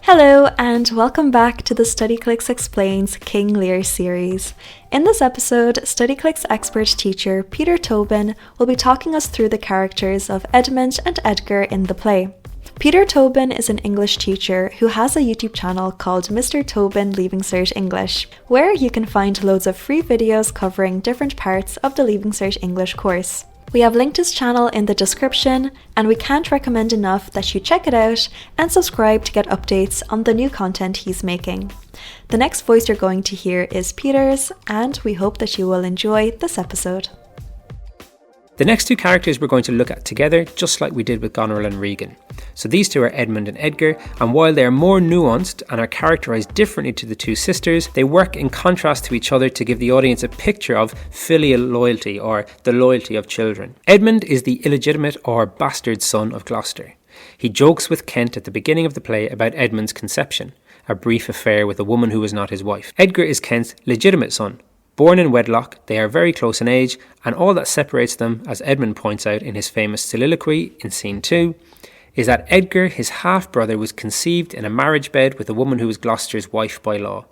Hello and welcome back to the Studyclix Explains King Lear series. In this episode, Studyclix expert teacher Peter Tobin will be talking us through the characters of Edmund and Edgar in the play. Peter Tobin is an English teacher who has a YouTube channel called Mr. Tobin Leaving Cert English, where you can find loads of free videos covering different parts of the Leaving Cert English course. We have linked his channel in the description, and we can't recommend enough that you check it out and subscribe to get updates on the new content he's making. The next voice you're going to hear is Peter's, and we hope that you will enjoy this episode. The next two characters we're going to look at together, just like we did with Goneril and Regan. So these two are Edmund and Edgar, and while they are more nuanced and are characterised differently to the two sisters, they work in contrast to each other to give the audience a picture of filial loyalty, or the loyalty of children. Edmund is the illegitimate or bastard son of Gloucester. He jokes with Kent at the beginning of the play about Edmund's conception, a brief affair with a woman who was not his wife. Edgar is Kent's legitimate son. Born in wedlock, they are very close in age, and all that separates them, as Edmund points out in his famous soliloquy in scene 2, is that Edgar, his half-brother, was conceived in a marriage bed with a woman who was Gloucester's wife by law.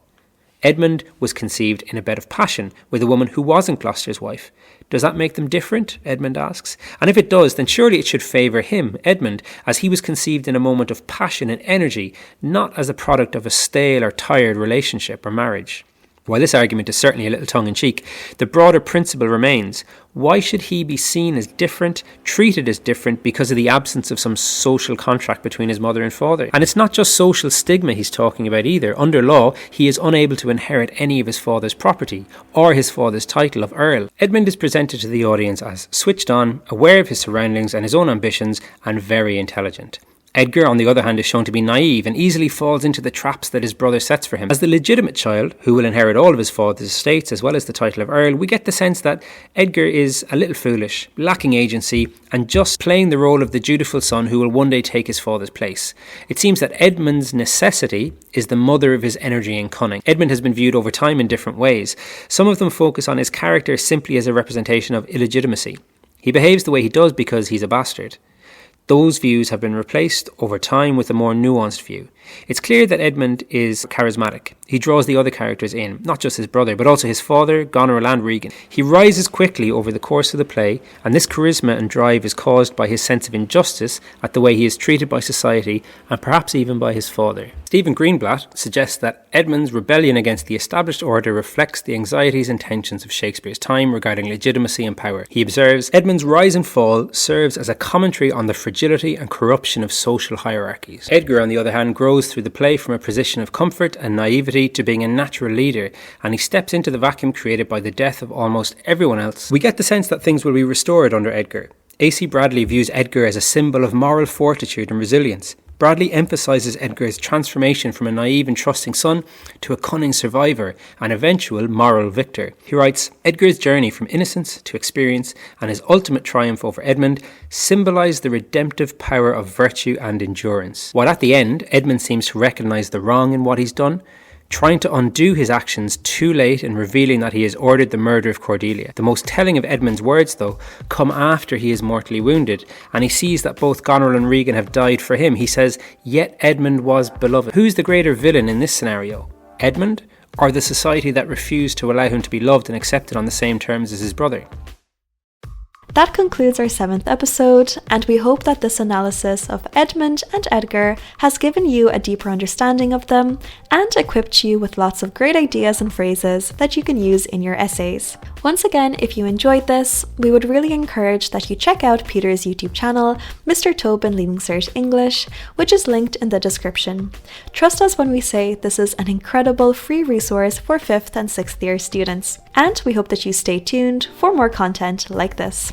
Edmund was conceived in a bed of passion with a woman who wasn't Gloucester's wife. Does that make them different? Edmund asks. And if it does, then surely it should favour him, Edmund, as he was conceived in a moment of passion and energy, not as a product of a stale or tired relationship or marriage. While this argument is certainly a little tongue-in-cheek, the broader principle remains: why should he be seen as different, treated as different, because of the absence of some social contract between his mother and father? And it's not just social stigma he's talking about either. Under law, he is unable to inherit any of his father's property, or his father's title of Earl. Edmund is presented to the audience as switched on, aware of his surroundings and his own ambitions, and very intelligent. Edgar, on the other hand, is shown to be naive and easily falls into the traps that his brother sets for him. As the legitimate child, who will inherit all of his father's estates as well as the title of Earl, we get the sense that Edgar is a little foolish, lacking agency, and just playing the role of the dutiful son who will one day take his father's place. It seems that Edmund's necessity is the mother of his energy and cunning. Edmund has been viewed over time in different ways. Some of them focus on his character simply as a representation of illegitimacy. He behaves the way he does because he's a bastard. Those views have been replaced over time with a more nuanced view. It's clear that Edmund is charismatic. He draws the other characters in, not just his brother, but also his father, Goneril and Regan. He rises quickly over the course of the play, and this charisma and drive is caused by his sense of injustice at the way he is treated by society, and perhaps even by his father. Stephen Greenblatt suggests that Edmund's rebellion against the established order reflects the anxieties and tensions of Shakespeare's time regarding legitimacy and power. He observes, Edmund's rise and fall serves as a commentary on the fragility and corruption of social hierarchies. Edgar, on the other hand, grows through the play from a position of comfort and naivety to being a natural leader, and he steps into the vacuum created by the death of almost everyone else. We get the sense that things will be restored under Edgar. A.C. Bradley views Edgar as a symbol of moral fortitude and resilience. Bradley emphasises Edgar's transformation from a naive and trusting son to a cunning survivor, an eventual moral victor. He writes, Edgar's journey from innocence to experience and his ultimate triumph over Edmund symbolise the redemptive power of virtue and endurance. While at the end, Edmund seems to recognise the wrong in what he's done, trying to undo his actions too late and revealing that he has ordered the murder of Cordelia. The most telling of Edmund's words, though, come after he is mortally wounded, and he sees that both Goneril and Regan have died for him. He says, yet Edmund was beloved. Who's the greater villain in this scenario? Edmund, or the society that refused to allow him to be loved and accepted on the same terms as his brother? That concludes our 7th episode, and we hope that this analysis of Edmund and Edgar has given you a deeper understanding of them and equipped you with lots of great ideas and phrases that you can use in your essays. Once again, if you enjoyed this, we would really encourage that you check out Peter's YouTube channel, Mr. Tobin Leaving Cert English, which is linked in the description. Trust us when we say this is an incredible free resource for 5th and 6th year students, and we hope that you stay tuned for more content like this.